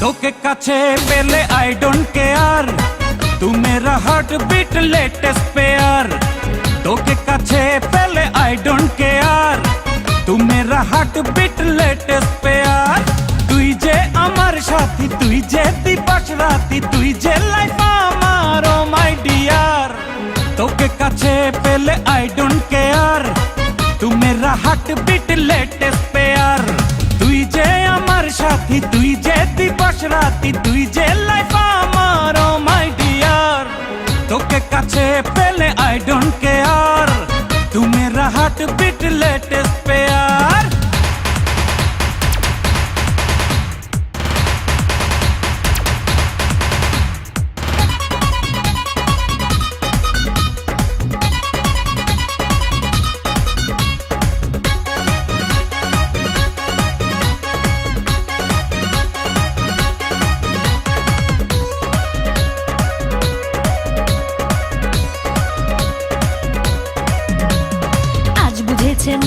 তোকে কাছে পেলে আই ডোন্ট কেয়ার, তু মেরা হার্ট বিট লেটেস্ট পেয়ার। তোকে কাছে পেলে আই ডোন্ট কেয়ার, তু মেরা হার্ট বিট লেটেস্ট পেয়ার। তুই যে আমার সাথী, তুই যে দিবস রাতি, তুই যে লাইফ আমার ও মাই ডিয়ার। তোকে কাছে পেলে আই ডোন্ট কেয়ার, তু মেরা হার্ট বিট লেটেস্ট পেয়ার। তুই যে আমার সাথী, তুই যে দিবস রাতি, তুই যে লাইফ আমার ও মাই ডিয়ার। তোকে কাছে পেলে আই ডোন্ট কেয়ার, তু মেরা হার্ট বিট লেটেস্ট পেয়ার।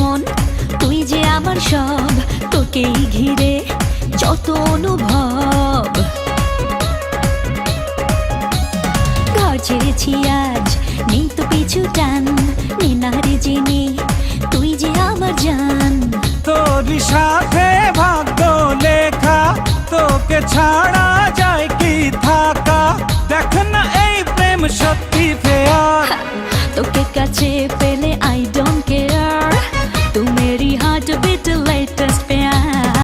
মন তুই যে আমার সব, তোকেই ঘিরে যত অনুভব। ঘর ছেড়েছি আজ, নেই তো পিছু টান, নেনারে জেনে তুই যে আমার জান। তোরই সাথে ভাগ্য লেখা, তোকে ছাড়া যায় কি থাকা। দেখ না